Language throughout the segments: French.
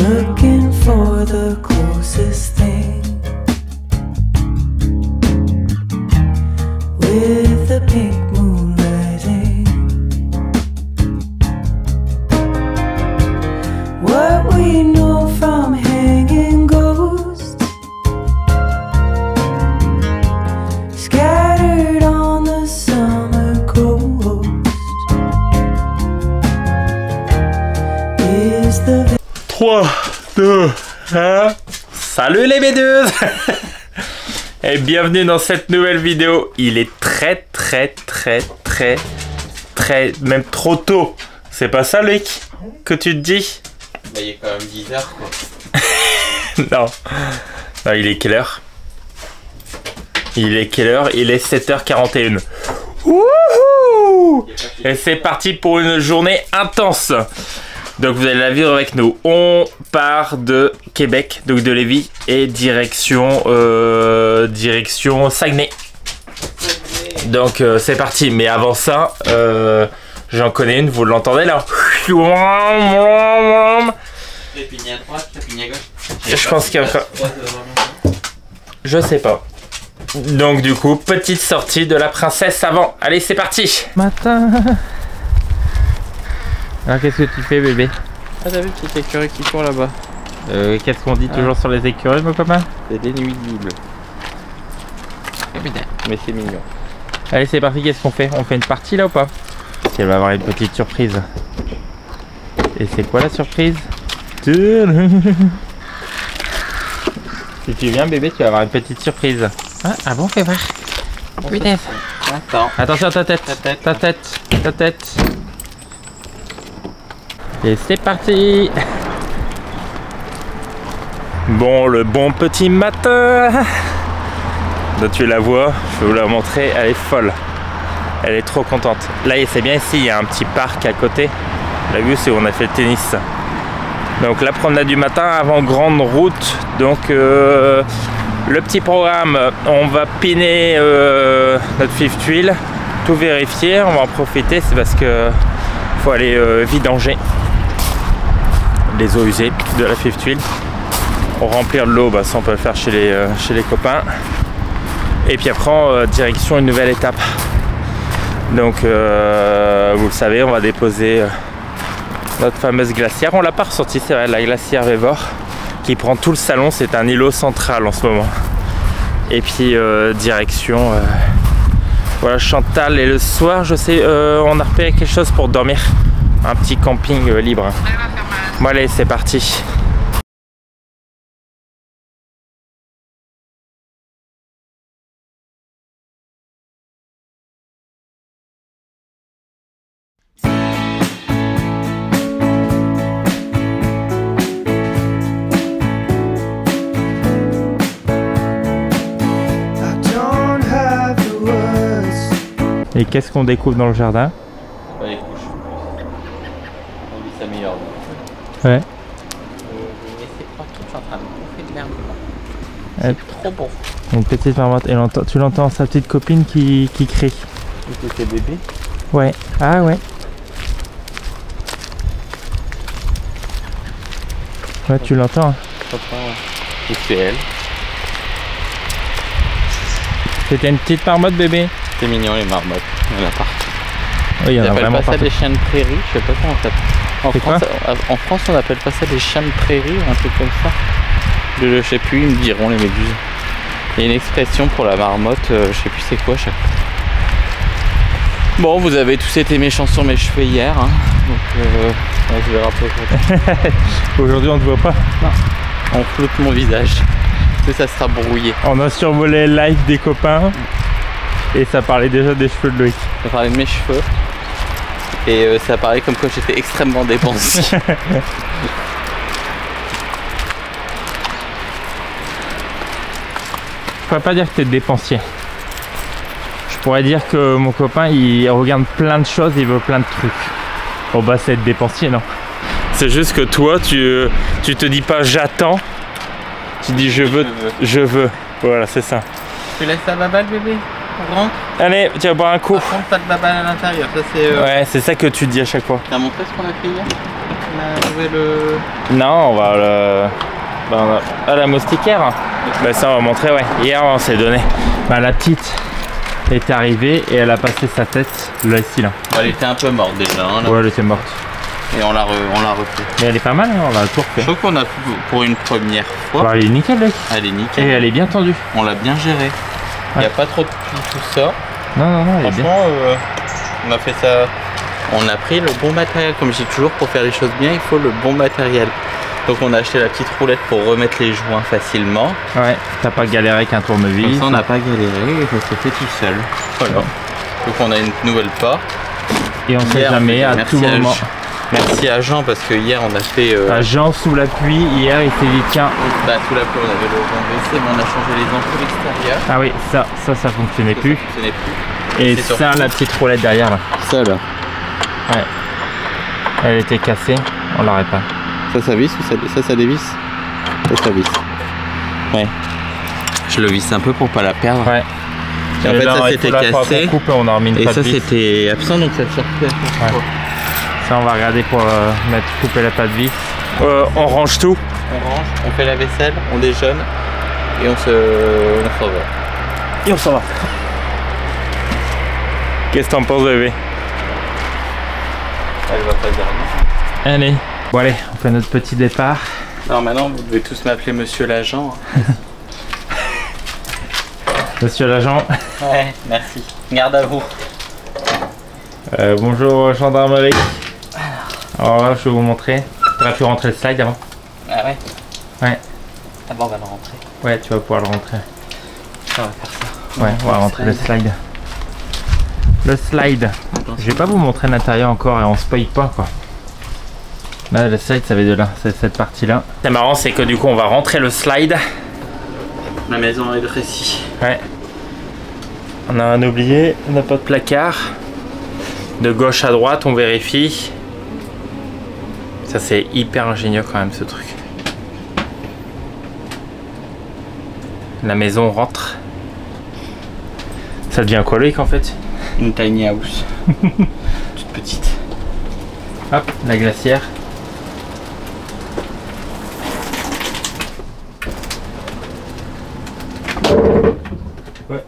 looking for the closest thing with the pink moonlighting. What we know from hanging ghosts scattered on the summer coast is the 3, 2, 1. Salut les bédeuses. Et bienvenue dans cette nouvelle vidéo. Il est très, même trop tôt. C'est pas ça, Loïc, que tu te dis? Bah, il est quand même 10 h quoi. Non. Non, il est quelle heure? Il est quelle heure? Il est 7h41. Wouhou! Et c'est parti pour une journée intense. Donc vous allez la vivre avec nous. On part de Québec, donc de Lévis, et direction Saguenay. Donc c'est parti. Mais avant ça, j'en connais une, vous l'entendez là? Trépigné à droite, trépigné à gauche. Je pense qu'il y a... Je sais pas. Donc du coup, petite sortie de la princesse avant. Allez, c'est parti. Matin. Alors qu'est-ce que tu fais, bébé? Ah, t'as vu le petit écureuil qui court là-bas? Qu'est-ce qu'on dit toujours sur les écureuils, mon copain? C'est des nuisibles. Mais c'est mignon. Allez, c'est parti, qu'est-ce qu'on fait? On fait une partie là ou pas? Elle va avoir une petite surprise. Et c'est quoi la surprise? Si tu viens, bébé, tu vas avoir une petite surprise. Ah bon, fais voir. Putain. Attends. Attention, ta tête. Ta tête. Et c'est parti. Bon, le bon petit matin. Là, tu la vois, je vais vous la montrer, elle est folle. Elle est trop contente. Là, c'est bien ici, il y a un petit parc à côté. La vue, c'est où on a fait le tennis. Donc la promenade du matin avant grande route. Donc le petit programme, on va piner notre fifth wheel, tout vérifier, on va en profiter, c'est parce que faut aller vidanger les eaux usées de la fifth wheel. Pour remplir de l'eau, bah, ça on peut le faire chez les copains. Et puis après, direction une nouvelle étape. Donc vous le savez, on va déposer notre fameuse glacière. On l'a pas ressortie, c'est vrai, la glacière Vévor qui prend tout le salon. C'est un îlot central en ce moment. Et puis direction voilà, Chantal. Et le soir, je sais, on a repéré quelque chose pour dormir. Un petit camping libre. Bon allez, c'est parti. Et qu'est-ce qu'on découvre dans le jardin? Les couches. On vit sa meilleure vie. Ouais. Mais c'est tranquille, je suis en train de bouffer de l'herbe. Ouais. C'est trop bon. Une petite marmotte. Et tu l'entends, sa petite copine qui crie. C'était bébé? Ouais. Ah ouais. Ouais, tu l'entends. Et c'est elle. C'était une petite marmotte, bébé. C'est mignon les marmottes. Il y en a partout. Oui, il y en a on appelle vraiment pas ça partout. des chiens de prairie, je sais pas comment on s'appelle. En France, on appelle pas ça des chiens de prairie ou un truc comme ça. Je sais plus, ils me diront les méduses. Il y a une expression pour la marmotte, je sais plus c'est quoi chaque fois. Bon, vous avez tous été méchants sur mes cheveux hier, hein, donc on se verra pas aujourd'hui. Aujourd'hui, on ne te voit pas. Non, on floute mon visage. Ça sera brouillé. On a survolé le live des copains et ça parlait déjà des cheveux de Loïc. Ça parlait de mes cheveux et ça parlait comme quoi j'étais extrêmement dépensier. Je pourrais pas dire que tu es dépensier. Je pourrais dire que mon copain il regarde plein de choses, il veut plein de trucs. Bon bah c'est être dépensier, non? C'est juste que toi tu te dis pas j'attends, tu dis je veux. Voilà, c'est ça. Tu laisses la baballe, bébé? On rentre? Allez, tu vas boire un coup. Par contre, pas de baballe à l'intérieur, ça c'est... Ouais, c'est ça que tu dis à chaque fois. T'as montré ce qu'on a fait hier? la nouvelle... Non, on va le... à la moustiquaire. Bah ça on va montrer, ouais. Hier on s'est donné. Bah la petite est arrivée et elle a passé sa tête là ici là. Elle était un peu morte déjà. Hein, ouais, elle était morte. Et on l'a refait. Mais elle est pas mal, hein, on l'a tout refait. Je trouve qu'on a pour une première fois. Bah, elle est nickel, là. Elle est nickel. Et elle est bien tendue. On l'a bien gérée. Il n'y a pas trop de pluie, tout ça. Non, elle est bien. Franchement, on a fait ça. On a pris le bon matériel. Comme je dis toujours, pour faire les choses bien, il faut le bon matériel. Donc on a acheté la petite roulette pour remettre les joints facilement. Ouais, t'as pas galéré avec un tournevis. Comme ça, on n'a pas galéré et ça s'est fait tout seul. Voilà. Donc on a une nouvelle porte. Et on sait jamais, à tout moment. Merci à Jean parce que hier on a fait... À Jean sous la pluie, hier il s'est dit tiens... Bah sous la pluie on avait le WC mais on a changé les ampoules extérieures. Ah oui, ça fonctionnait plus. Ça fonctionnait plus. Et ça, la petite roulette derrière là. Ça là. Ouais. Elle était cassée, on l'aurait pas. Ça visse ou ça dévisse? Ça visse. Ouais. Je le visse un peu pour pas la perdre. Ouais. Et en fait ça s'était cassé. Coupe, on a remis une et ça c'était absent donc ça sort plus à chaque fois. Ça on va regarder pour couper la patte vis. On range tout. On range, on fait la vaisselle, on déjeune et on s'en va. Et on s'en va. Qu'est-ce que t'en penses bébé? Elle va pas dernier. Allez. Bon allez, on fait notre petit départ. Alors maintenant vous devez tous m'appeler Monsieur l'agent. Monsieur l'agent. Ouais, merci. Garde à vous. Bonjour gendarmerie. Alors là je vais vous montrer. Tu aurais pu rentrer le slide avant. Ah ouais? Ouais. D'abord on va le rentrer. Ouais, tu vas pouvoir le rentrer. On va faire ça. Ouais, on va rentrer le slide. Le slide. Je vais pas vous montrer l'intérieur encore et on spoil pas quoi. Là le slide ça va de là, c'est cette partie là. C'est marrant c'est que du coup on va rentrer le slide. La maison est dressée ici. Ouais. On a un oublié, on n'a pas de placard. De gauche à droite on vérifie. Ça c'est hyper ingénieux quand même ce truc. La maison rentre. Ça devient quoi Loïc en fait? Une tiny house. Toute petite. Hop, la glacière. Ouais.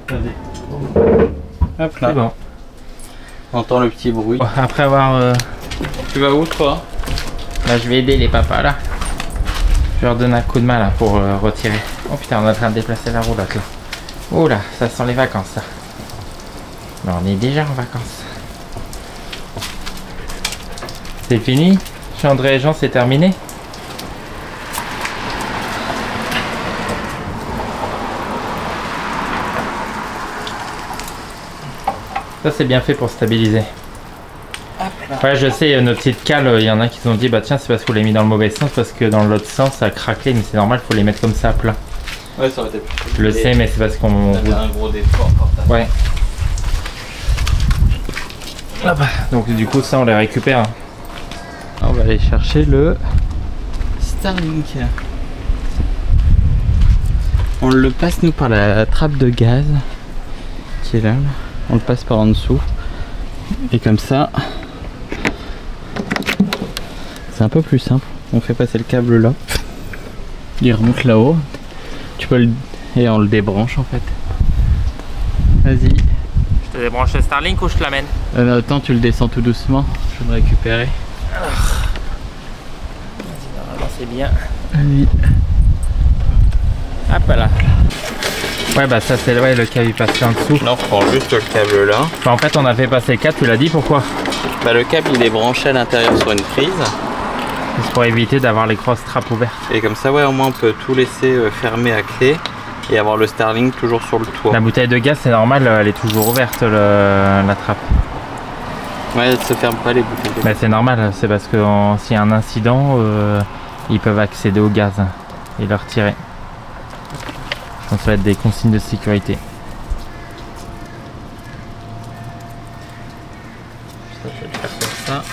Vas-y. Hop là. C'est bon. On entend le petit bruit. Après avoir... Tu vas où toi? Là je vais aider les papas là. Je leur donne un coup de main là pour retirer. Oh putain on est en train de déplacer la roulotte là. Oh là, ça sent les vacances ça. Mais on est déjà en vacances. C'est fini? Chez André et Jean c'est terminé? Ça c'est bien fait pour stabiliser. Ouais je sais, nos petites cales, il y en a qui ont dit bah tiens c'est parce qu'on les mis dans le mauvais sens parce que dans l'autre sens ça a craqué mais c'est normal, faut les mettre comme ça à plat. Ouais ça aurait été plus. Je le sais mais c'est parce qu'on... T'as un gros défaut encore. Ouais. Ah bah, donc du coup ça on les récupère. Hein. On va aller chercher le Starlink. On le passe nous par la trappe de gaz qui est là. On le passe par en dessous. Et comme ça, c'est un peu plus simple. On fait passer le câble là. Il remonte là-haut. Tu peux le... Et on le débranche en fait. Vas-y. Je te débranche le Starlink ou je te l'amène? Attends, tu le descends tout doucement. Je vais le récupérer. Vas-y, normalement c'est bien. Vas-y. Hop là. Ouais bah ça c'est le câble il passe en dessous. Là on prend juste le câble là. Bah, en fait on a fait passer le câble, tu l'as dit pourquoi? Bah le câble il est branché à l'intérieur sur une prise. C'est pour éviter d'avoir les grosses trappes ouvertes. Et comme ça ouais au moins on peut tout laisser fermer à clé. Et avoir le Starlink toujours sur le toit. La bouteille de gaz c'est normal, elle est toujours ouverte la trappe. Ouais, elle se ferme pas les bouteilles de gaz. Mais c'est normal, c'est parce que s'il y a un incident, ils peuvent accéder au gaz et le retirer. Donc ça va être des consignes de sécurité. Ça, je vais le faire comme ça.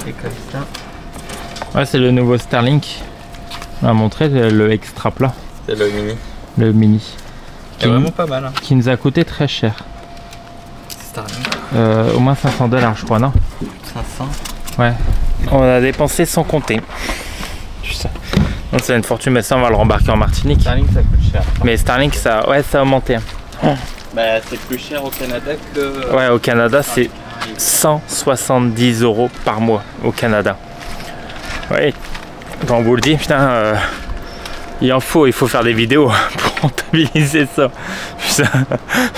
Et comme ça. Ouais c'est le nouveau Starlink. On va montrer le extra plat. C'est le mini. Le mini. C'est vraiment pas mal. Hein. Qui nous a coûté très cher. Starlink. Au moins 500 $ je crois, non? 500. Ouais. On a dépensé sans compter. Juste ça. Donc c'est une fortune, mais ça on va le rembarquer en Martinique. Starlink ça coûte cher. Mais Starlink ça, ouais, ça a augmenté. Bah c'est plus cher au Canada que... Ouais, au Canada c'est 170 € par mois au Canada. Ouais, quand on vous le dit, putain, il faut faire des vidéos pour rentabiliser ça.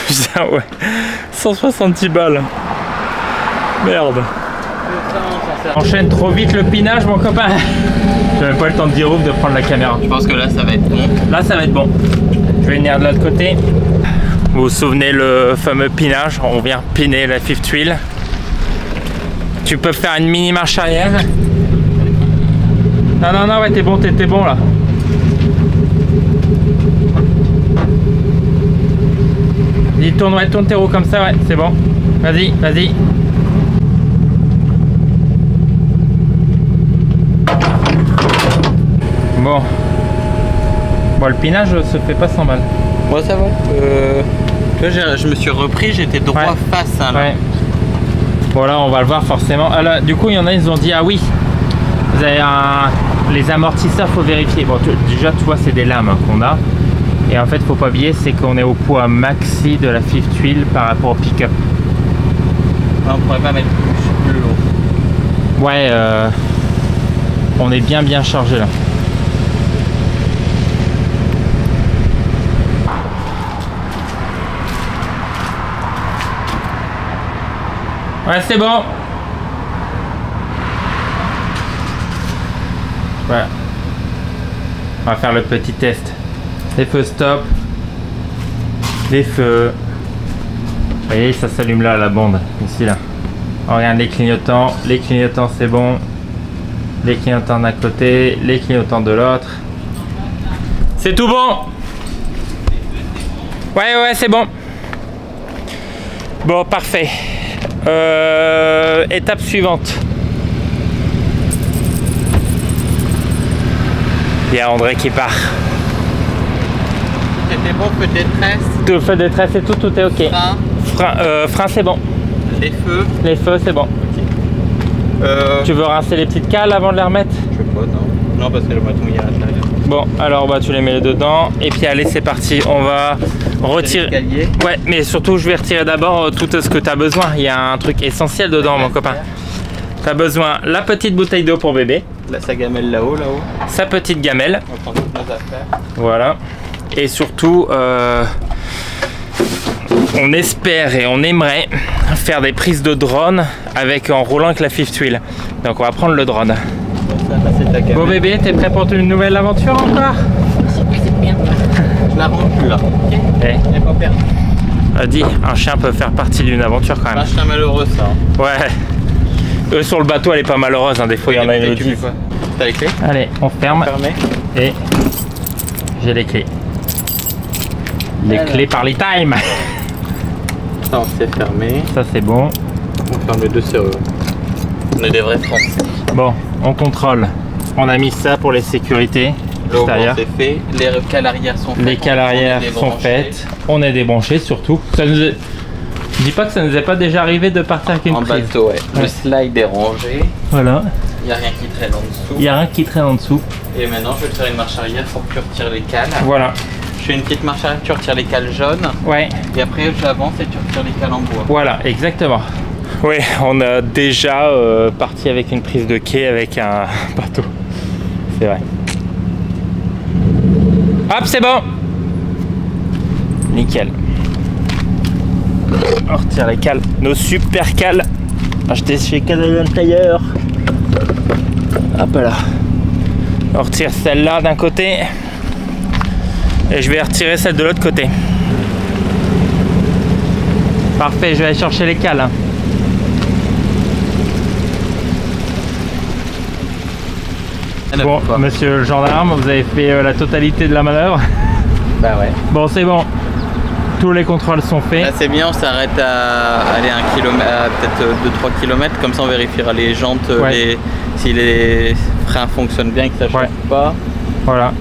Putain, ouais, 170 balles. Merde. Enchaîne trop vite le pinage, mon copain. J'avais pas le temps de dire ouf de prendre la caméra. Je pense que là ça va être bon. Là ça va être bon. Je vais venir de l'autre côté. Vous vous souvenez le fameux pinage? On vient piner la fifth wheel. Tu peux faire une mini marche arrière. Non, ouais, t'es bon là. Dis, tourne tes roues comme ça, ouais, c'est bon. Vas-y. Bon, le pinage se fait pas sans mal. Moi ça va. Tu vois, je me suis repris, j'étais droit face hein, là. Ouais. Bon là on va le voir forcément. Ah, là, du coup il y en a, ils ont dit ah oui, vous avez les amortisseurs, faut vérifier. Bon déjà tu vois c'est des lames hein, qu'on a. Et en fait faut pas oublier, c'est qu'on est au poids maxi de la fifth wheel par rapport au pick-up. On pourrait pas mettre plus haut. Ouais, on est bien chargé là. Ouais, c'est bon. Voilà. On va faire le petit test. Les feux stop. Les feux. Vous voyez, ça s'allume là, la bande. Ici, là. On regarde les clignotants. Les clignotants, c'est bon. Les clignotants d'un côté. Les clignotants de l'autre. C'est tout bon. Ouais, c'est bon. Bon, parfait. Étape suivante. Il y a André qui part. C'était bon, feu de détresse. Tout feu de détresse et tout est ok. Frein c'est bon. Les feux c'est bon. Tu veux rincer les petites cales avant de les remettre? Je sais pas, non. Non, parce que le bâton il est à l'intérieur. Bon, alors bah tu les mets dedans et puis allez c'est parti. On va retirer. Ouais, mais surtout je vais retirer d'abord tout ce que tu as besoin. Il y a un truc essentiel dedans, mon copain. Tu as besoin la petite bouteille d'eau pour bébé. Là, sa gamelle là-haut. Sa petite gamelle. On prend toutes nos affaires. Voilà. Et surtout, on espère et on aimerait faire des prises de drone en roulant avec la fifth wheel. Donc on va prendre le drone. Bon bébé, t'es prêt pour une nouvelle aventure encore? C'est bien. Je la rends plus là. Ok. Hey. Elle n'est pas perdue. Dis, un chien peut faire partie d'une aventure quand même. Un chien malheureux ça. Ouais. Eux sur le bateau elle est pas malheureuse, hein. Des fois il y en a une autre. T'as les clés? Allez, on ferme. Et j'ai les clés. Les clés par les time. Ça c'est fermé. Ça c'est bon. On ferme les deux serrures. On est des vrais Français. Bon, on contrôle. On a mis ça pour les sécurités. C'est fait. Les cales arrière sont faites. Les cales arrière sont faites. On est débranché surtout. Ça nous est... Je dis pas que ça nous est pas déjà arrivé de partir avec une prise. En bateau, ouais. Le slide est rangé. Voilà. Il n'y a rien qui traîne en dessous. Il n'y a rien qui traîne en dessous. Et maintenant, je vais te faire une marche arrière pour que tu retires les cales. Voilà. Je fais une petite marche arrière, tu retires les cales jaunes. Ouais. Et après, j'avance et tu retires les cales en bois. Voilà, exactement. Oui, on a déjà parti avec une prise de quai avec un bateau. C'est vrai. Hop, c'est bon. Nickel. On retire les cales. Nos super cales. Acheté chez Canadian Tire. Hop là. On retire celle-là d'un côté. Et je vais retirer celle de l'autre côté. Parfait, je vais aller chercher les cales. Bon, monsieur le gendarme, vous avez fait la totalité de la manœuvre. Bah ouais. Bon, c'est bon. Tous les contrôles sont faits. Là c'est bien, on s'arrête à aller 1 km, peut-être 2-3 km, comme ça on vérifiera les jantes, si les freins fonctionnent bien et que ça chauffe pas. Voilà.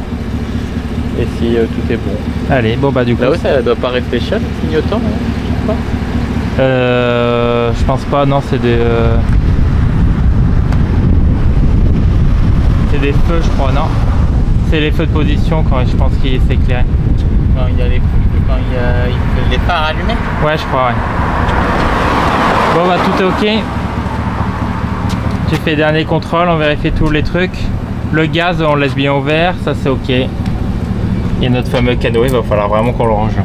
Et si tout est bon. Allez, bon bah du coup. Là-haut ça doit pas réfléchir le clignotant, je pense pas, non c'est des... des feux, je crois, non? C'est les feux de position quand je pense qu'il s'éclaire. Quand il y a les phares allumés. Ouais, je crois, ouais. Bon, bah tout est ok. Tu fais dernier contrôle, on vérifie tous les trucs. Le gaz, on laisse bien ouvert, ça c'est ok. Et notre fameux canot, il va falloir vraiment qu'on le range.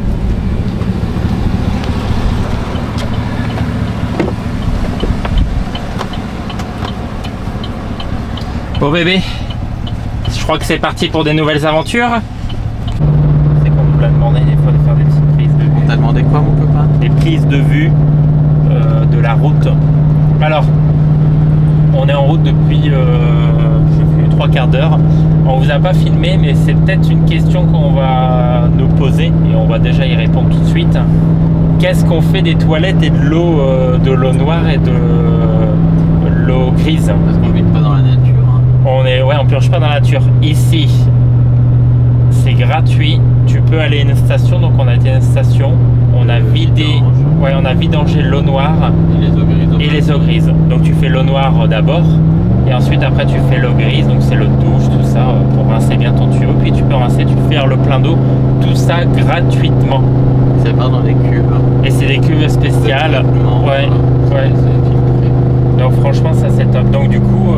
Bon bébé, je crois que c'est parti pour des nouvelles aventures. C'est qu'on nous l'a demandé des fois de faire des petites prises de vue. On t'a demandé quoi mon copain? Des prises de vue de la route. Alors, on est en route depuis je sais plus, 3 quarts d'heure. On vous a pas filmé, mais c'est peut-être une question qu'on va nous poser et on va déjà y répondre tout de suite. Qu'est-ce qu'on fait des toilettes et de l'eau noire et de l'eau grise? Parce qu'on ne vit pas dans la nature. On purge pas dans la nature. Ici, c'est gratuit. Tu peux aller à une station. Donc on a été à une station. On a vidé, on a vidangé l'eau noire Et les eaux grises. Donc tu fais l'eau noire d'abord. Et ensuite après tu fais l'eau grise. Donc c'est l'eau de douche, tout ça, pour rincer bien ton tuyau. Puis tu peux rincer, tu peux faire le plein d'eau. Tout ça gratuitement. Ça part dans des cuves. Et c'est des cuves spéciales. Ouais. Donc franchement ça c'est top. Donc du coup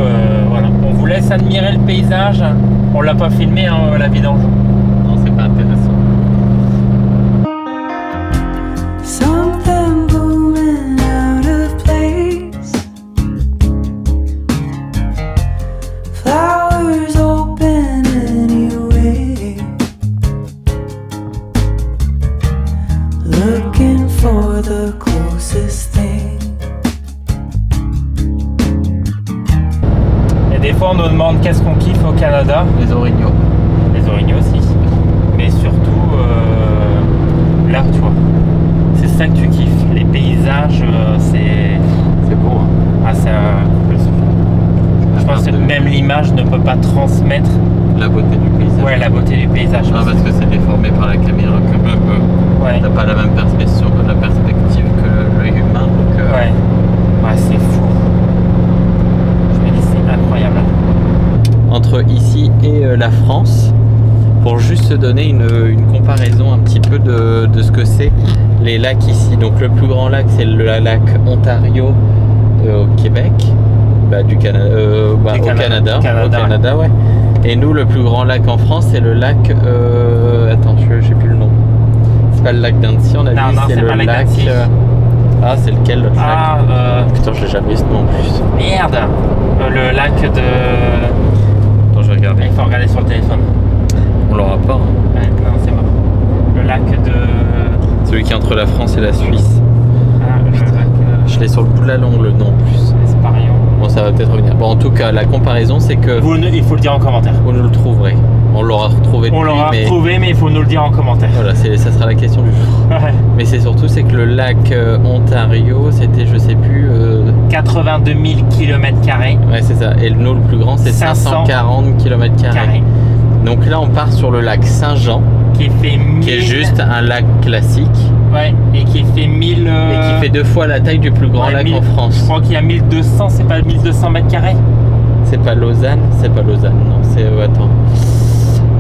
voilà, on vous laisse admirer le paysage. On l'a pas filmé hein, la vidange. Non, c'est pas intéressant. Something booming out of place. Flowers open anyway. Looking for the closest thing. Des fois on nous demande qu'est-ce qu'on kiffe au Canada. Les orignaux. Les orignaux aussi. Mais surtout là tu vois. C'est ça que tu kiffes. Les paysages c'est beau. Hein. Ah c'est je pense que même l'image ne peut pas transmettre la beauté du paysage. Ouais, la beauté du paysage. Non, parce que c'est déformé par la caméra quand même. Ouais. T'as pas la même perspective que l'œil humain. Donc, ouais. Ouais, c'est fou. Incroyable. Entre ici et la France, pour juste se donner une comparaison un petit peu de ce que c'est les lacs ici. Donc le plus grand lac c'est le lac Ontario au Québec, au Canada, ouais. Et nous le plus grand lac en France c'est le lac attends, je sais plus le nom. C'est pas le lac d'Annecy, on a dit, c'est le lac ah, c'est lequel l'autre lac? Putain, je l'ai jamais vu ce nom en plus. Merde. Le lac de... Attends, je vais regarder. Il faut regarder sur le téléphone. On l'aura pas. Hein. Ouais, non, c'est mort. Le lac de... Celui qui est entre la France et la Suisse. Ah, le lac... Je l'ai sur le bout de la langue, le nom en plus. Esparion. Bon, ça va peut-être revenir. Bon, en tout cas, la comparaison, c'est que... Il faut le dire en commentaire. Vous nous le trouverez. On l'aura retrouvé depuis, on l'aura retrouvé, mais il faut nous le dire en commentaire. Voilà, ça sera la question du jour. Ouais. Mais c'est surtout, c'est que le lac Ontario, c'était, je sais plus... 82 000 km². Ouais, c'est ça. Et nous, le plus grand, c'est 540 km². Donc là, on part sur le lac Saint-Jean. Qui est juste un lac classique. Ouais, et qui fait 1000... Et qui fait 2 fois la taille du plus grand lac en France. Je crois qu'il y a 1200, c'est pas 1200 m². C'est pas Lausanne, non, c'est... attends.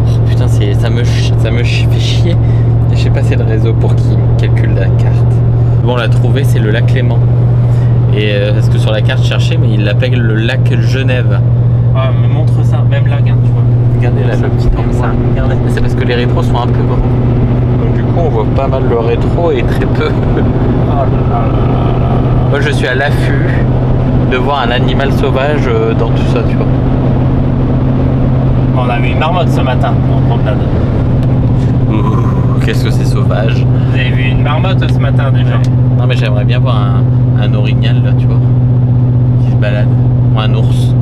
Oh, putain, ça me fait chier. Je sais pas, c'est le réseau pour qui calcule la carte. Bon, on l'a trouvé, c'est le lac Léman. Et parce que sur la carte, je cherchais, mais il l'appelle le lac Genève. Ah, me montre ça, même là, regarde, tu vois. Regardez là, le petit comme ça. Regardez. C'est parce que les rétros sont un peu grands. Donc du coup, on voit pas mal le rétro et très peu. Oh là là. Moi, je suis à l'affût de voir un animal sauvage dans tout ça, tu vois. On a vu une marmotte ce matin en promenade. Qu'est-ce que c'est sauvage. Vous avez vu une marmotte ce matin déjà? Non, mais j'aimerais bien voir un orignal là, tu vois, qui se balade. Ou un ours.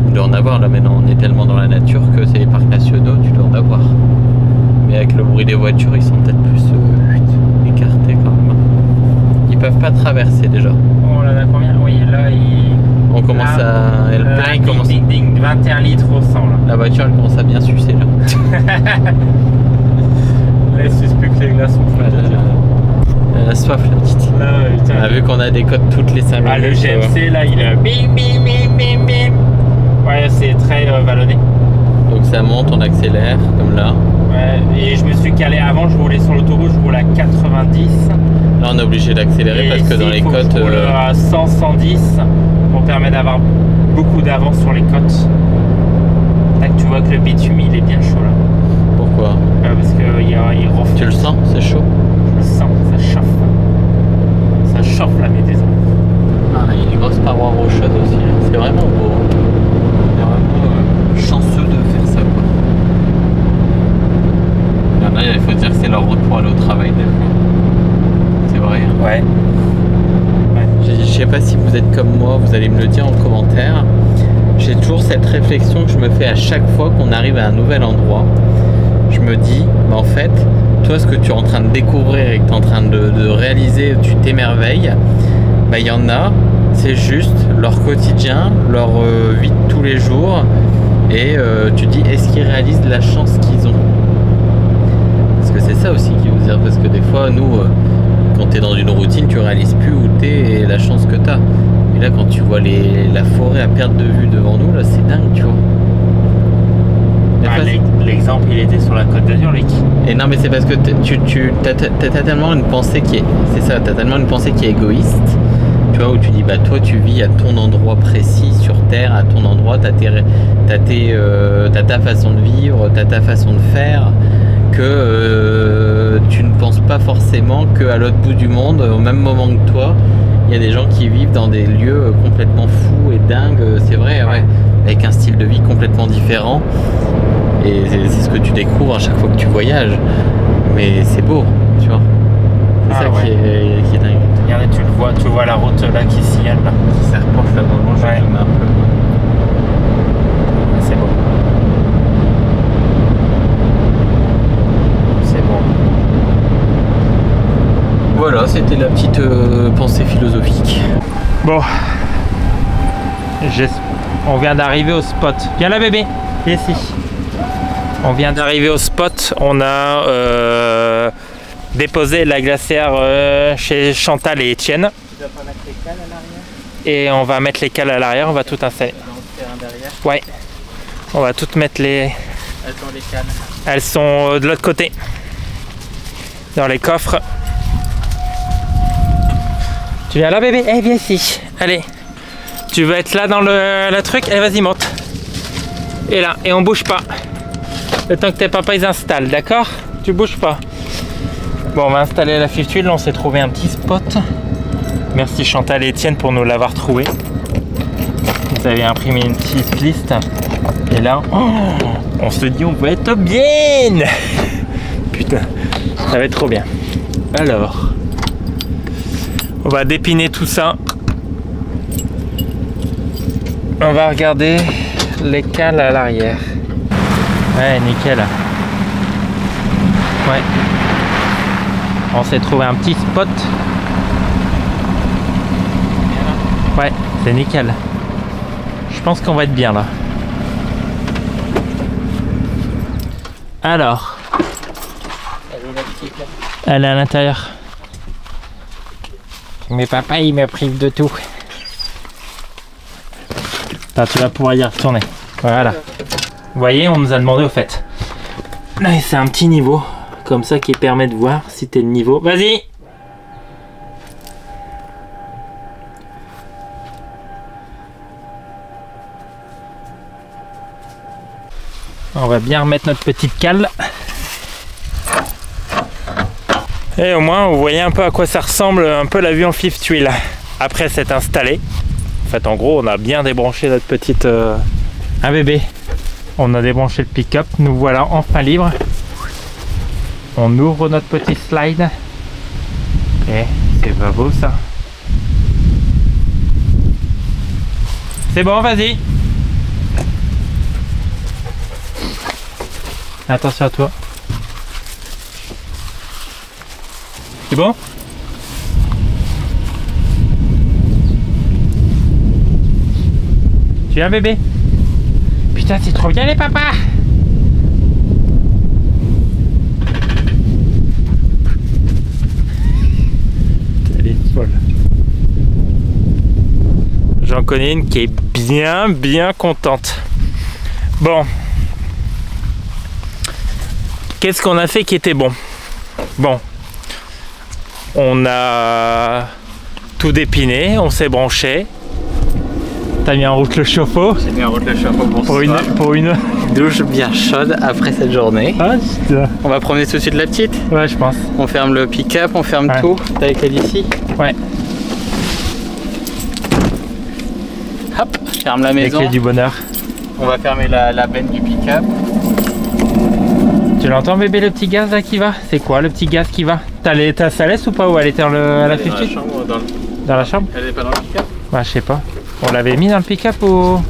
Il doit en avoir là maintenant, on est tellement dans la nature que c'est les parcs nationaux, tu dois en avoir. Mais avec le bruit des voitures, ils sont peut-être plus écartés quand même. Ils peuvent pas traverser déjà. On en a combien? Oui, là, on commence à... Le plein, il commence... Ding, ding, 21 litres au 100 là. La voiture, elle commence à bien sucer là. Elle suce plus que les glaçons. Elle a soif la petite. Là, putain, on a vu qu'on a des codes toutes les 5 minutes. Ah, le GMC là, il a bim bim bim bim bim. Ouais, c'est très vallonné. Donc ça monte, on accélère, comme là. Ouais, et je me suis calé avant, je roulais sur l'autoroute, je roule à 90. Là on est obligé d'accélérer parce que dans les côtes... Je roule à 100, 110 pour permettre d'avoir beaucoup d'avance sur les côtes. Là tu vois que le bitume il est bien chaud là. Pourquoi? Parce qu'il refroidit. Tu le sens? C'est chaud? Je le sens, ça chauffe. Ça chauffe la maison. Ah, il y a des grosses parois rocheuses aussi. C'est vraiment beau. C'est vraiment chanceux de faire ça, quoi. Il y en a, il faut dire que c'est leur route pour aller au travail des fois. C'est vrai. Hein. Ouais. Je sais pas si vous êtes comme moi, vous allez me le dire en commentaire. J'ai toujours cette réflexion que je me fais à chaque fois qu'on arrive à un nouvel endroit. Je me dis, bah en fait, toi ce que tu es en train de découvrir et que tu es en train de réaliser, tu t'émerveilles, bah il y en a, c'est juste leur quotidien, leur vie de tous les jours, et tu dis, est-ce qu'ils réalisent la chance qu'ils ont? Parce que c'est ça aussi qu'il faut dire, parce que des fois, nous, quand tu es dans une routine, tu réalises plus où tu es et la chance que tu as. Et là, quand tu vois la forêt à perte de vue devant nous, là, c'est dingue, tu vois. L'exemple il était sur la Côte d'Azur, Lick. Et non mais c'est parce que t'as tellement une pensée qui est... C'est ça, t'as tellement une pensée qui est égoïste. Tu vois, où tu dis, bah toi tu vis à ton endroit précis sur Terre, à ton endroit, t'as ta façon de vivre, t'as ta façon de faire, que tu ne penses pas forcément qu'à l'autre bout du monde, au même moment que toi, il y a des gens qui vivent dans des lieux complètement fous et dingues, c'est vrai, ouais, avec un style de vie complètement différent. Et c'est ce que tu découvres à chaque fois que tu voyages. Mais c'est beau, tu vois. C'est ça qui est dingue. Regardez, tu vois la route là qui sillonne là. Qui se reproche là dans le je filme un peu. C'est beau. C'est beau. Voilà, c'était la petite pensée philosophique. Bon. On vient d'arriver au spot. Viens là bébé. Viens ici. On vient d'arriver au spot, on a déposé la glacière chez Chantal et Étienne. Tu dois pas mettre les cales à l'arrière? Et on va mettre les cales à l'arrière, on va tout installer. Dans le terrain derrière? Ouais. On va toutes mettre les... Elles sont les cales. Elles sont de l'autre côté. Dans les coffres. Tu viens là bébé? Eh viens ici. Allez. Tu veux être là dans le truc? Eh vas-y monte. Et là, et on bouge pas. Le temps que tes papas ils installent, d'accord? Tu bouges pas. Bon, on va installer la fifth wheel. On s'est trouvé un petit spot. Merci Chantal et Étienne pour nous l'avoir trouvé. Vous avez imprimé une petite liste. Et là, on se dit on peut être bien. Putain, ça va être trop bien. Alors, on va dépiner tout ça. On va regarder les cales à l'arrière. Ouais, nickel. Ouais. On s'est trouvé un petit spot. Ouais, c'est nickel. Je pense qu'on va être bien là. Alors. Elle est à l'intérieur. Mais papa, il me prive de tout. Là, tu vas pouvoir y retourner. Voilà. Vous voyez, on nous a demandé au fait. C'est un petit niveau, comme ça, qui permet de voir si t'es de niveau. Vas-y! On va bien remettre notre petite cale. Et au moins, vous voyez un peu à quoi ça ressemble, un peu la vue en fifth wheel. Après s'être installé. En fait, en gros, on a bien débranché notre petite... Un bébé. On a débranché le pick-up, nous voilà enfin libres. On ouvre notre petit slide. Et c'est pas beau ça. C'est bon, vas-y. Attention à toi. C'est bon? Tu viens bébé? Putain, c'est trop bien les papas! Elle est folle. J'en connais une qui est bien contente. Bon. Qu'est-ce qu'on a fait qui était bon? Bon. On a tout dépiné, on s'est branché. T'as mis en route le chauffe-eau? J'ai mis en route le chauffe-eau pour une douche bien chaude après cette journée. Ah, putain. On va promener tout de suite la petite. Ouais, je pense. On ferme le pick-up, on ferme tout. T'as les clés d'ici? Ouais. Hop, ferme la maison. Les clés du bonheur. On va fermer la benne du pick-up. Tu l'entends bébé, le petit gaz là qui va? C'est quoi le petit gaz qui va? T'as sa laisse ou pas? Ou elle était à la fuite? Dans la chambre? Elle est pas dans le pick-up? Ouais, je sais pas. On l'avait mis dans le pick-up ou... Ouais,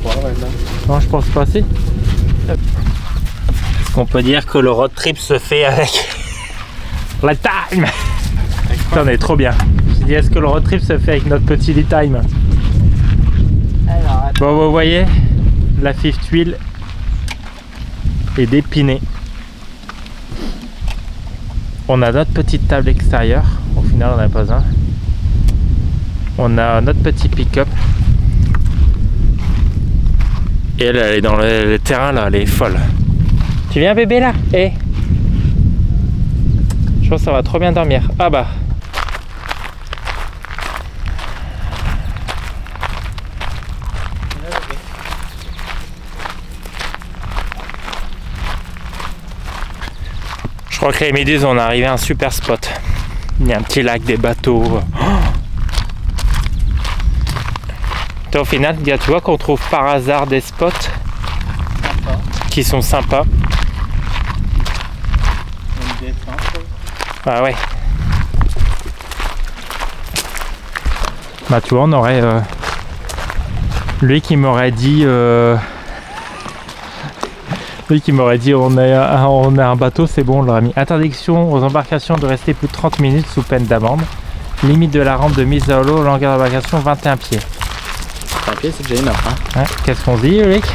là. Non, je pense pas si. Est-ce qu'on peut dire que le road trip se fait avec la time? Putain, on est trop bien. Je dis, est-ce que le road trip se fait avec notre petit lead time? Alors, bon, vous voyez, la fifth wheel est dépinée. On a notre petite table extérieure. Au final, on n'a pas besoin. On a notre petit pick-up. Et elle est dans le terrain là, elle est folle. Tu viens bébé là? Eh, je pense que ça va trop bien dormir. Ah bah. Je crois que les méduses, on est arrivé à un super spot. Il y a un petit lac, des bateaux. Oh, au final, tu vois qu'on trouve par hasard des spots qui sont sympas. Ah ouais. Bah tu vois, on aurait lui qui m'aurait dit on a un bateau, c'est bon, on l'aurait mis. Interdiction aux embarcations de rester plus de 30 minutes sous peine d'amende. Limite de la rampe de mise à l'eau, longueur d'embarcation 21 pieds. Un pied, c'est déjà énorme. Hein. Ouais, qu'est-ce qu'on se dit, Eric?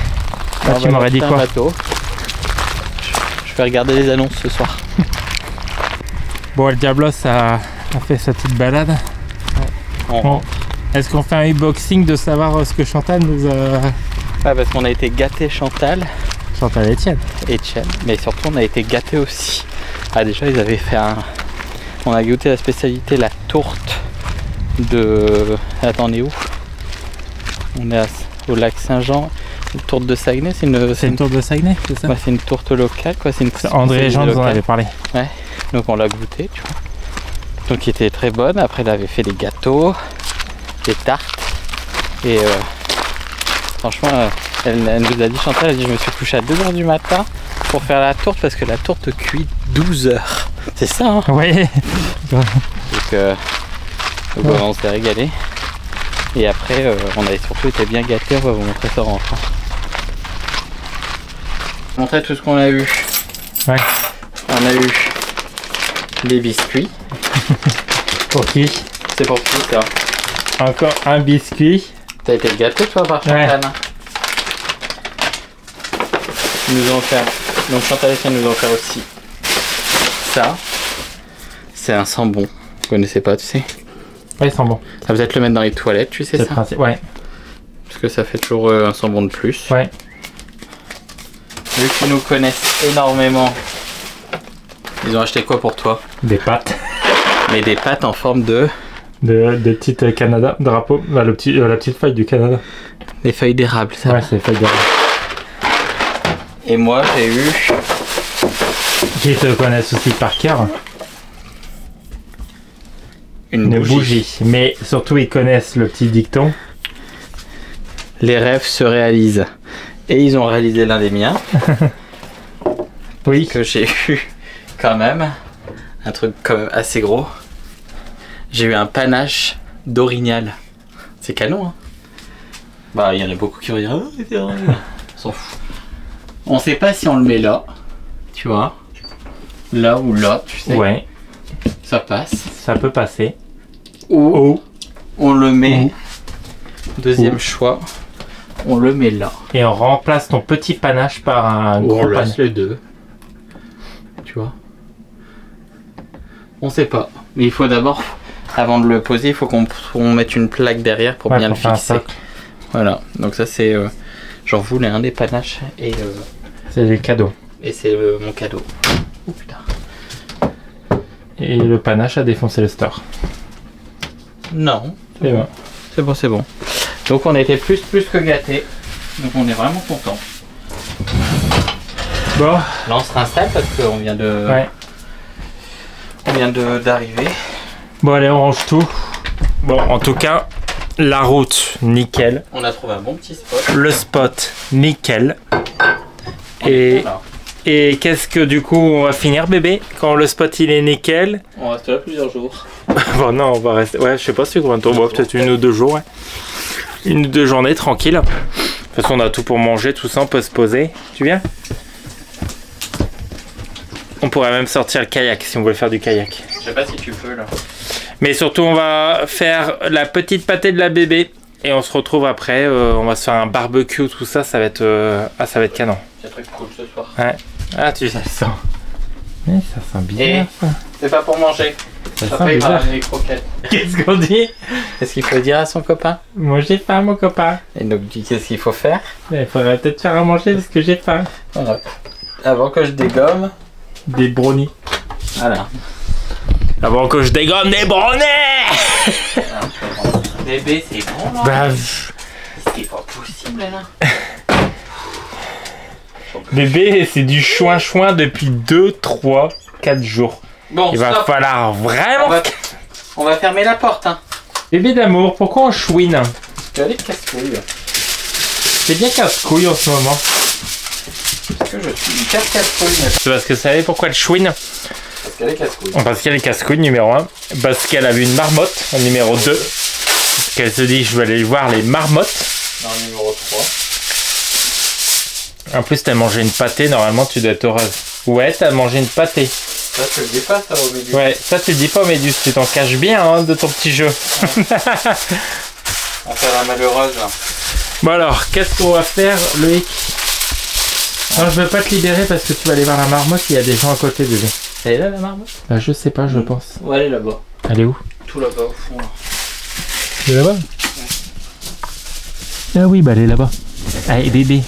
Là, tu m'aurais dit quoi? Bateau. Je vais regarder les annonces ce soir. Bon, le Diablos a fait sa petite balade. Ouais. Bon. Est-ce qu'on fait un unboxing de savoir ce que Chantal nous a... Ah, parce qu'on a été gâtés, Chantal. Chantal et Etienne. Mais surtout on a été gâtés aussi. Ah, déjà ils avaient fait un... On a goûté la spécialité, la tourte de... Attends, on est où? On est au lac Saint-Jean. Une tourte de Saguenay, c'est une tourte de Saguenay, c'est ça? Ouais, c'est une tourte locale, quoi. André et Jean nous en avait parlé. Ouais, donc on l'a goûté, tu vois. Donc qui était très bonne. Après, elle avait fait des gâteaux, des tartes. Et franchement, elle nous a dit, Chantal, elle a dit, je me suis couché à 2 h du matin pour faire la tourte parce que la tourte cuit 12 heures. C'est ça, hein? Ouais. Donc on s'est régalé. Et après, on a surtout été bien gâtés. On va vous montrer ça en rentrant. Montrer tout ce qu'on a eu. Ouais. On a eu les biscuits. Pour qui? C'est pour qui ça? Encore un biscuit. T'as été gâté toi par Chantal? Ouais. Ils nous ont offert. Donc Chantal et Etienne nous ont offert aussi ça. C'est un sambon. Vous connaissez pas, tu sais? Ouais, il sent bon. Ça va peut-être le mettre dans les toilettes, tu sais ça? Ouais. Parce que ça fait toujours un sambon de plus. Ouais. Vu qu'ils nous connaissent énormément, ils ont acheté quoi pour toi? Des pâtes. Mais des pâtes en forme de petites Canada, drapeau, bah, la petite feuille du Canada. Des feuilles d'érable, ça. Ouais, c'est des feuilles d'érable. Et moi, j'ai eu... Qui te connaissent aussi par cœur. Une bougie. Mais surtout, ils connaissent le petit dicton. Les rêves se réalisent. Et ils ont réalisé l'un des miens. Oui. Que j'ai eu quand même un truc quand même assez gros. J'ai eu un panache d'orignal. C'est canon, hein. Bah, il y en a beaucoup qui vont dire, oh, c'est vrai. On s'en fout. On sait pas si on le met là, tu vois. Là ou là, tu sais. Ouais. Ça passe. Ça peut passer. Ou on le met. Deuxième choix. On le met là. Et on remplace ton petit panache par un gros panache. On laisse les deux. Tu vois. On sait pas. Mais il faut d'abord, avant de le poser, il faut qu'on mette une plaque derrière pour bien le fixer. Voilà. Donc ça c'est J'en voulais un des panaches et C'est les cadeaux. c'est mon cadeau. Oh putain. Et le panache a défoncé le store. Non. C'est bon. C'est bon, c'est bon. Donc on était plus que gâtés. Donc on est vraiment content. Bon. Là on se réinstalle parce qu'on vient de. Ouais. On vient d'arriver. Bon allez, on range tout. Bon, en tout cas, la route, nickel. On a trouvé un bon petit spot. Le spot, nickel. On est bon, là. Et qu'est-ce que du coup on va finir, bébé? Quand le spot il est nickel? On reste là plusieurs jours. Bon non, on va rester... Ouais, je sais pas si combien de temps. Bon, peut-être 1 ou 2 jours, ouais. 1 ou 2 journées, tranquille. De toute façon, on a tout pour manger, tout ça, on peut se poser. Tu viens? On pourrait même sortir le kayak, si on voulait faire du kayak. Je sais pas si tu peux, là. Mais surtout, on va faire la petite pâtée de la bébé. Et on se retrouve après, on va se faire un barbecue, tout ça, ça va être, ça va être canon. C'est un truc cool ce soir. Ouais. Ah, tu ça sent. Mais ça sent bizarre, ça. C'est pas pour manger. Ça Ça sent fait bizarre. les croquettes. Qu'est-ce qu'on dit? Qu'est-ce qu'il faut dire à son copain? Moi, j'ai faim, mon copain. Et donc, qu'est-ce qu'il faut faire? Il faudrait peut-être faire à manger parce que j'ai faim. Voilà. Avant que je dégomme. Des brownies. Voilà. Avant que je dégomme des brownies. Bébé, c'est bon là? Bah, C'est pas possible là. bébé, c'est du chouin-chouin depuis 2, 3, 4 jours. Bon, Il va stop. falloir vraiment... On va fermer la porte, hein. Bébé d'amour, pourquoi on chouine? Tu as des casse-couilles. C'est bien casse-couille en ce moment. Parce que je suis hyper casse-couille. C'est parce que vous savez pourquoi elle chouine? Parce qu'elle est casse-couille. Parce qu'elle est casse-couille numéro 1. Parce qu'elle a vu une marmotte en numéro 2. Parce qu'elle se dit je vais aller voir les marmottes. Dans le numéro 3. En plus t'as mangé une pâtée, normalement tu dois être heureuse. Ouais, t'as mangé une pâtée. Ça, je le dis pas, ça, au milieu. Ouais, ça tu le dis pas Méduse, tu t'en caches bien hein, de ton petit jeu. On va faire la malheureuse là. Bon alors, qu'est-ce qu'on va faire Loïc? Non, je veux pas te libérer parce que tu vas aller voir la marmotte, il y a des gens à côté bébé. Elle est là la marmotte? Bah je sais pas, je pense. Ouais, elle est là-bas. Elle est où? Tout là-bas au fond là. Elle est là-bas? Ah oui, bah elle est là-bas. Allez bébé,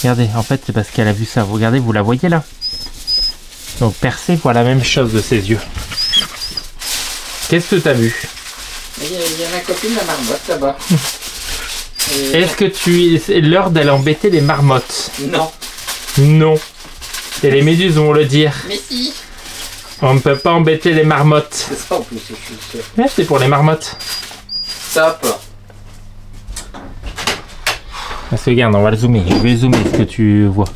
regardez, en fait c'est parce qu'elle a vu ça. Regardez, vous la voyez là? Donc Percé voit la même chose de ses yeux. Qu'est-ce que t'as vu? Il y a ma copine la marmotte là-bas. Est-ce que c'est l'heure d'aller embêter les marmottes? Non. Non. Et les méduses vont le dire. Mais si. On ne peut pas embêter les marmottes. C'est ça en plus, je suis sûr. Ouais, c'est pour les marmottes. Stop. Parce que regarde, on va le zoomer. Je vais zoomer ce que tu vois.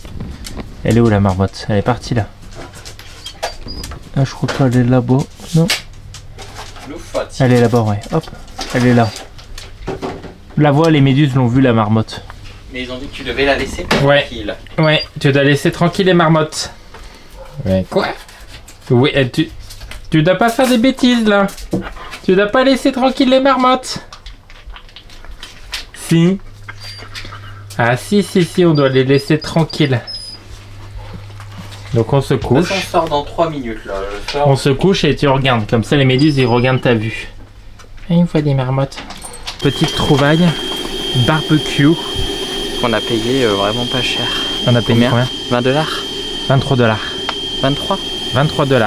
Elle est où la marmotte? Elle est partie là. Ah, je crois qu'elle est là-bas. Non. Loufotte. Elle est là-bas, ouais. Hop. Elle est là. La voix, les méduses l'ont vu la marmotte. Mais ils ont dit que tu devais la laisser Ouais. tranquille. Ouais, tu dois laisser tranquille les marmottes. Ouais. Quoi? Oui, tu dois pas faire des bêtises là. Tu dois pas laisser tranquille les marmottes. Si. Ah si, on doit les laisser tranquilles. Donc on se De toute façon, couche. on sort dans 3 minutes là. Je sors. On se couche et tu regardes. Comme ça les méduses ils regardent ta vue. Et une fois des marmottes. Petite trouvaille. Barbecue. On a payé vraiment pas cher. On a payé combien? 20 $? 23 $. 23? 23 $.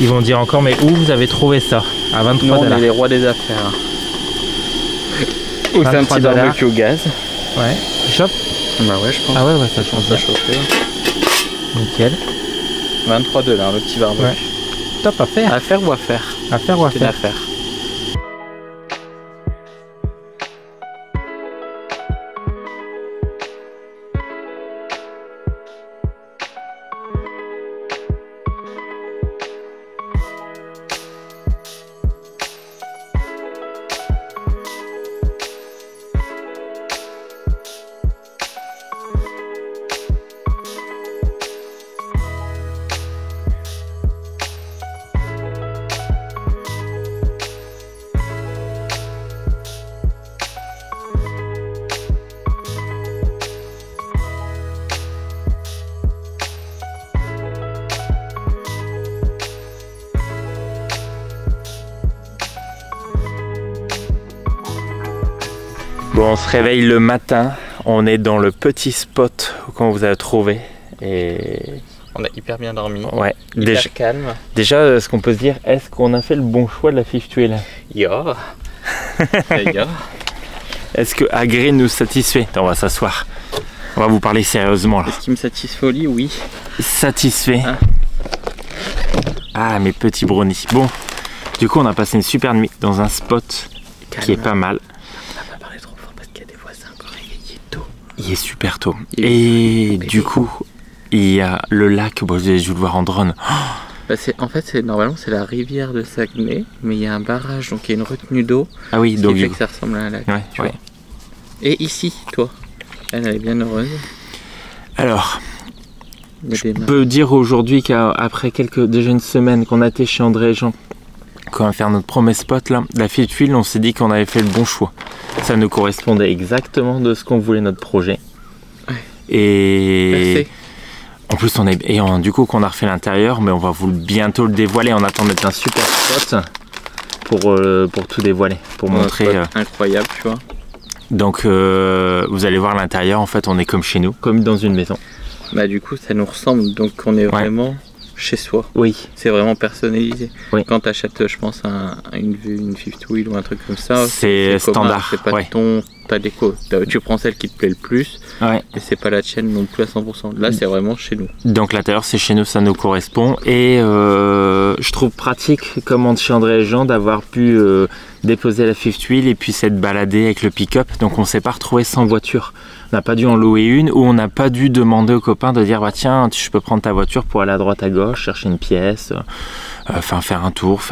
Ils vont dire encore mais où vous avez trouvé ça? À 23 Nous, on $. est les rois des affaires. Ou c'est un 23 petit $. barbecue au gaz. Ouais. Tu chopes? Bah ouais, je pense. Ah ouais, ça change Ça bien. chauffer. Nickel. 23 $, le petit barbecue. Ouais. Top à faire. À faire ou à faire? À faire ou à C'est faire? à faire. Bon, on se réveille le matin, on est dans le petit spot qu'on vous a trouvé et On a hyper bien dormi. ouais, Hyper calme. déjà ce qu'on peut se dire, est-ce qu'on a fait le bon choix de la fifth wheel? Ya. Ya. Est-ce que Agré nous satisfait? On va s'asseoir, on va vous parler sérieusement là. Est-ce qu'il me satisfait au lit? Oui. Satisfait. Ah. Ah, mes petits brownies. Bon, du coup on a passé une super nuit dans un spot qui est pas mal. On va pas parler trop fort parce qu'il y a des voisins encore réveillés tôt. Il est super tôt. Il est Et bébé. du coup, il y a le lac, bon, je vais le voir en drone. Bah en fait, normalement c'est la rivière de Saguenay, mais il y a un barrage, donc il y a une retenue d'eau, Ah oui, ce donc qui fait du que coup. ça ressemble à un lac. Ouais, tu ouais. vois. Et ici, toi, elle est bien heureuse. Alors, Il y a je des mains. peux dire aujourd'hui qu'après déjà une semaine qu'on a été chez André et Jean, qu'on va faire notre premier spot là, la fifth wheel, on s'est dit qu'on avait fait le bon choix. Ça nous correspondait exactement de ce qu'on voulait notre projet. Ouais. Et Merci. en plus du coup qu'on a refait l'intérieur, mais on va bientôt le dévoiler. On attend d'être un super spot pour tout dévoiler, pour Un montrer. spot incroyable, tu vois. Donc vous allez voir l'intérieur, en fait on est comme chez nous, comme dans une maison. Bah du coup, ça nous ressemble, donc on est vraiment chez soi. Oui, C'est vraiment personnalisé. Oui. Quand tu achètes, je pense, une fifth wheel ou un truc comme ça, c'est commun, standard. c'est pas Ouais. ta déco. Tu prends celle qui te plaît le plus, Ouais. et c'est pas la tienne non plus à 100%. Là, c'est vraiment chez nous. Donc l'intérieur c'est chez nous, ça nous correspond. Et je trouve pratique, comme chez André et Jean, d'avoir pu déposer la fifth wheel et puis s'être baladé avec le pick-up. Donc on s'est pas retrouvé sans voiture. On n'a pas dû en louer une, ou on n'a pas dû demander aux copains de dire bah tiens, je peux prendre ta voiture pour aller à droite à gauche, chercher une pièce, faire un tour,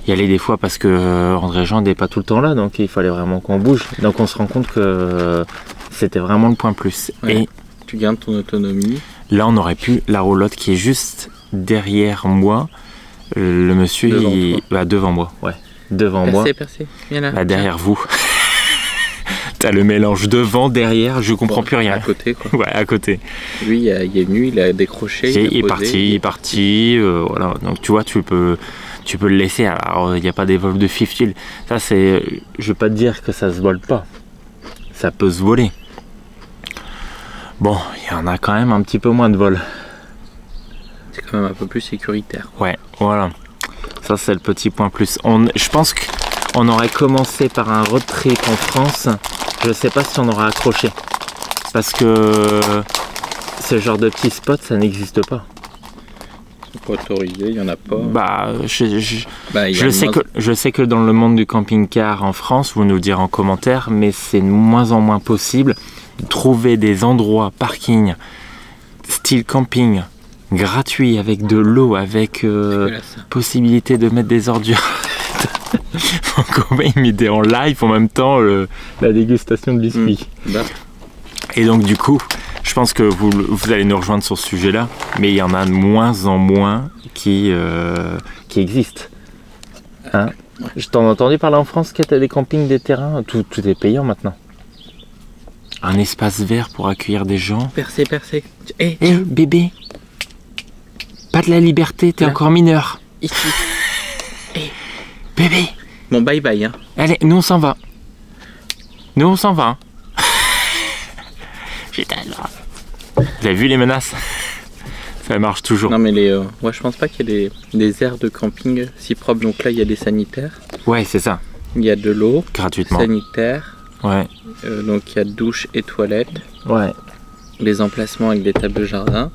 y aller des fois parce que André et Jean n'est pas tout le temps là, donc il fallait vraiment qu'on bouge. Donc on se rend compte que c'était vraiment le point plus. Ouais. Et Tu gardes ton autonomie. là, on aurait pu la roulotte qui est juste derrière moi. Le monsieur, Devant devant moi, ouais. Devant moi, Percé. Viens là. là derrière vous. T'as le mélange devant, derrière, je comprends plus rien. À côté, quoi. Ouais, à côté. Lui, il est venu, il a décroché. Il est posé. parti, voilà. Donc tu vois, tu peux le laisser. Alors, il n'y a pas des vols de fifth wheel. Ça, je veux pas te dire que ça se vole pas. Ça peut se voler. Bon, il y en a quand même un petit peu moins de vols. C'est quand même un peu plus sécuritaire. Ouais, voilà. Ça, c'est le petit point plus. Je pense qu'on aurait commencé par un road trip en France. Je sais pas si on aurait accroché. Parce que ce genre de petit spot, ça n'existe pas. Ils sont pas autorisés, il y en a pas. Bah, Bah, il y a je sais que dans le monde du camping-car en France, vous nous le direz en commentaire, mais c'est de moins en moins possible de trouver des endroits parking style camping gratuit avec de l'eau, avec dégueulasse. possibilité de mettre des ordures. Mon copain il mettait en live en même temps la dégustation de biscuits. Bah, Et donc du coup, je pense que vous allez nous rejoindre sur ce sujet-là, mais il y en a de moins en moins qui existent. Hein? Je t'en ai entendu parler en France qu'il y a des campings, des terrains, tout est payant maintenant. Un espace vert pour accueillir des gens. percé. Hé, Hé bébé, pas de la liberté, t'es Là. encore mineur. ici. Bébé, Bon, bye bye. Hein. allez, nous on s'en va. Nous on s'en va. Hein. Putain, là. Vous avez vu les menaces? Ça marche toujours. Non, mais moi, je pense pas qu'il y ait des aires de camping si propres. Donc là, il y a des sanitaires. Ouais, c'est ça. Il y a de l'eau, Gratuitement. sanitaire. Ouais, Donc il y a douche et toilette. ouais. Les emplacements avec des tables de jardin.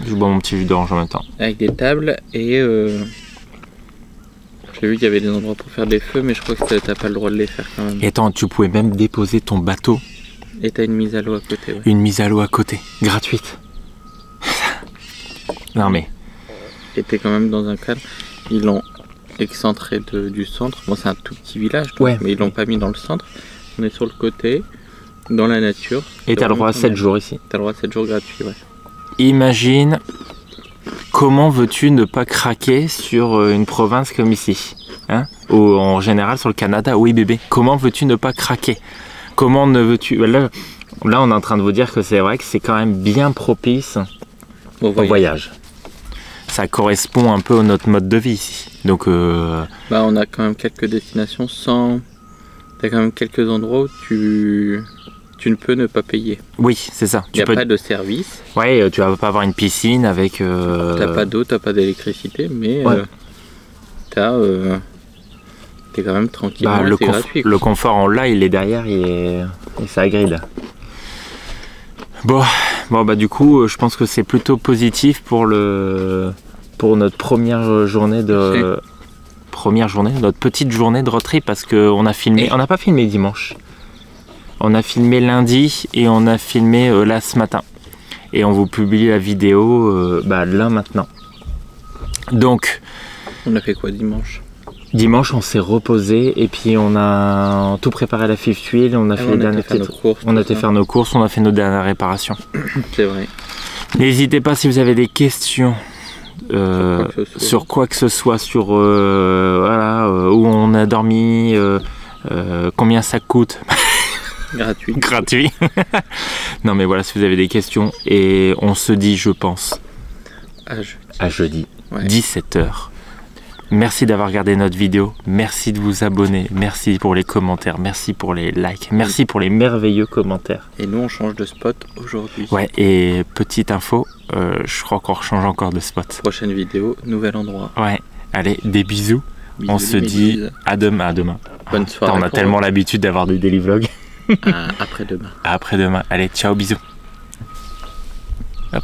Je bois mon petit jus d'orange en même temps. Avec des tables et j'ai vu qu'il y avait des endroits pour faire des feux, mais je crois que t'as pas le droit de les faire quand même. Et attends, tu pouvais même déposer ton bateau, Et t'as une mise à l'eau à côté. Ouais. une mise à l'eau à côté, gratuite. Non mais, Et t'es quand même dans un cadre. Ils l'ont excentré du centre. Bon, c'est un tout petit village, donc, Ouais. mais ils l'ont pas mis dans le centre. On est sur le côté, dans la nature. et t'as le droit à 7 jours ici. T'as le droit à 7 jours gratuits, ouais. Imagine, comment veux-tu ne pas craquer sur une province comme ici, hein? Ou en général sur le Canada, oui bébé. Comment veux-tu ne pas craquer? Comment ne veux-tu... Là, on est en train de vous dire que c'est vrai que c'est quand même bien propice Au au voyage. Ça correspond un peu à notre mode de vie ici. Donc, Bah, on a quand même quelques destinations sans T'as quand même quelques endroits où tu ne peux ne pas payer. Oui, c'est ça. Il n'y a pas de service. Ouais, tu vas pas avoir une piscine avec... T'as pas d'eau, t'as pas d'électricité, mais Ouais. t'es quand même tranquille. Bah, c'est gratuit. le confort, on l'a, il est derrière, et ça agride. Bon, bah du coup, je pense que c'est plutôt positif pour notre première journée notre petite journée de road trip, parce qu'on a filmé, on n'a pas filmé dimanche. On a filmé lundi et on a filmé là ce matin. Et on vous publie la vidéo là maintenant. Donc, on a fait quoi dimanche? Dimanche, on s'est reposé et puis on a tout préparé à la fifth wheel. On a fait on a été faire nos courses, on a fait nos dernières réparations. C'est vrai. N'hésitez pas si vous avez des questions sur quoi que ce soit, sur où on a dormi, combien ça coûte. Gratuit. Gratuit. Non mais voilà, si vous avez des questions, et on se dit, je pense, à jeudi, ouais. 17h. Merci d'avoir regardé notre vidéo, merci de vous abonner, merci pour les commentaires, merci pour les likes, merci pour les merveilleux commentaires. Et nous on change de spot aujourd'hui. Ouais, et petite info, je crois qu'on change encore de spot. Prochaine vidéo, nouvel endroit. Ouais, allez, des bisous. On se dit à demain. Bonne soirée. On a tellement l'habitude d'avoir des daily vlogs. Après-demain. À après-demain. Allez, ciao, bisous. Hop.